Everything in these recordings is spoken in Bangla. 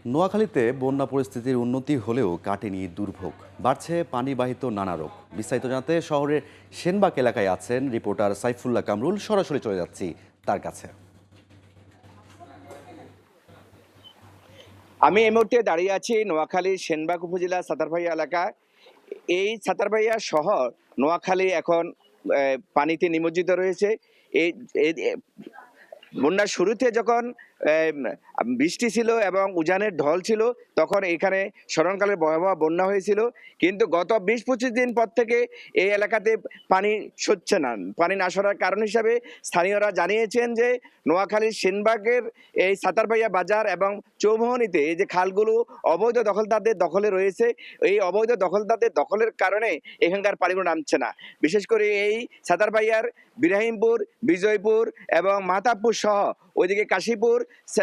নোয়াখালীতে বন্যা পরিস্থিতির উন্নতি হলেও কাটেনি দুর্ভোগ, বাড়ছে পানিবাহিত নানা রোগ। বিস্তারিত জানাতে শহরের সেনবাগ এলাকায় আছেন রিপোর্টার সাইফুল্লাহ কামরুল। সরাসরি চলে যাচ্ছি তার কাছে। আমি এই মুহূর্তে দাঁড়িয়ে আছি নোয়াখালীর সেনবাগ উপজেলা সাতারভাইয়া এলাকা। এই সাতারভাইয়া শহর নোয়াখালী এখন পানিতে নিমজ্জিত রয়েছে। এই বন্যার শুরুতে যখন বৃষ্টি ছিল এবং উজানের ঢল ছিল, তখন এখানে স্মরণকালের ভয়াবহ বন্যা হয়েছিল। কিন্তু গত ২০-২৫ দিন পর থেকে এই এলাকাতে পানি সরছে না। পানি না সরার কারণ হিসাবে স্থানীয়রা জানিয়েছেন যে নোয়াখালীর সেনবাগের এই সাতারভাইয়া বাজার এবং চৌমোহনীতে এই যে খালগুলো অবৈধ দখলদারদের দখলে রয়েছে, এই অবৈধ দখলদারদের দখলের কারণে এখানকার পানিগুলো নামছে না। বিশেষ করে এই সাতারভাইয়ার বিরাহিমপুর, বিজয়পুর এবং মাহতাবপুর সহ ওইদিকে কাশীপুর,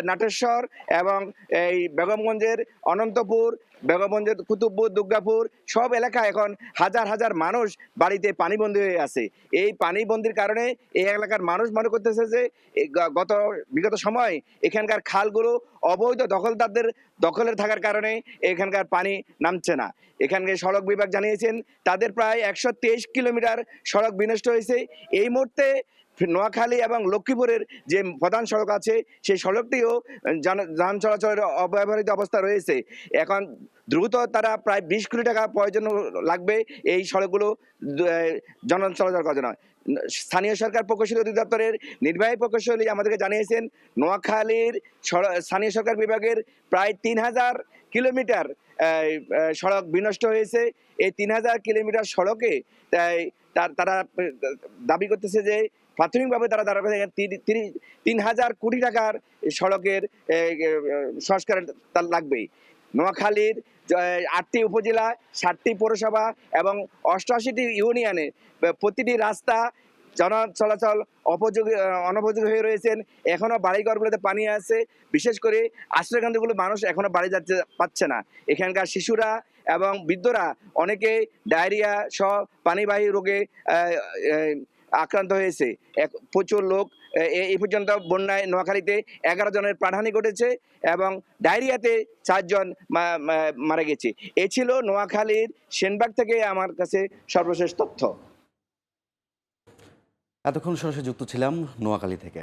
নাটেশ্বর এবং এই বেগমগঞ্জের অনন্তপুর, বেগমগঞ্জের কুতুবপুর, দুর্গাপুর সব এলাকায় এখন হাজার হাজার মানুষ বাড়িতে পানিবন্দী হয়ে আছে। এই পানিবন্দির কারণে এই এলাকার মানুষ মনে করতেছে যে বিগত সময় এখানকার খালগুলো অবৈধ দখলদারদের দখলে থাকার কারণে এখানকার পানি নামছে না। এখানকার সড়ক বিভাগ জানিয়েছেন তাদের প্রায় ১২৩ কিলোমিটার সড়ক বিনষ্ট হয়েছে। এই মুহূর্তে নোয়াখালী এবং লক্ষ্মীপুরের যে প্রধান সড়ক আছে সেই সড়কটিও যান চলাচলের অব্যবহৃত অবস্থা রয়েছে। এখন দ্রুত তারা প্রায় ২০ কোটি টাকা প্রয়োজন লাগবে এই সড়কগুলো জন চলাচল করার জন্য। স্থানীয় সরকার প্রকৌশল অধিদপ্তরের নির্বাহী প্রকৌশলী আমাদেরকে জানিয়েছেন নোয়াখালীর স্থানীয় সরকার বিভাগের প্রায় ৩,০০০ কিলোমিটার সড়ক বিনষ্ট হয়েছে। এই ৩,০০০ কিলোমিটার সড়কে তারা দাবি করতেছে যে প্রাথমিকভাবে তারা ৩,০০০ কোটি টাকার সড়কের সংস্কার তার লাগবে। নোয়াখালীর ৮টি উপজেলা, ৭টি পৌরসভা এবং ৮৮টি ইউনিয়নে প্রতিটি রাস্তা চলাচল অনুপযোগী হয়ে রয়েছেন। এখনো বাড়িঘরগুলোতে পানি আছে। বিশেষ করে আশ্রয়কেন্দ্রগুলো মানুষ এখনো বাড়ি পাচ্ছে না। এখানকার শিশুরা এবং বৃদ্ধরা অনেকে ডায়রিয়া সহ পানিবাহী রোগে আক্রান্ত হয়েছে। প্রচুর লোক এই পর্যন্ত বন্যায় নোয়াখালীতে ১১ জনের প্রাণহানি ঘটেছে এবং ডায়রিয়াতে ৪ জন মারা গেছে। এ ছিল নোয়াখালীর সেনবাগ থেকে আমার কাছে সর্বশেষ তথ্য। এতক্ষণ সরাসরি যুক্ত ছিলাম নোয়াখালী থেকে।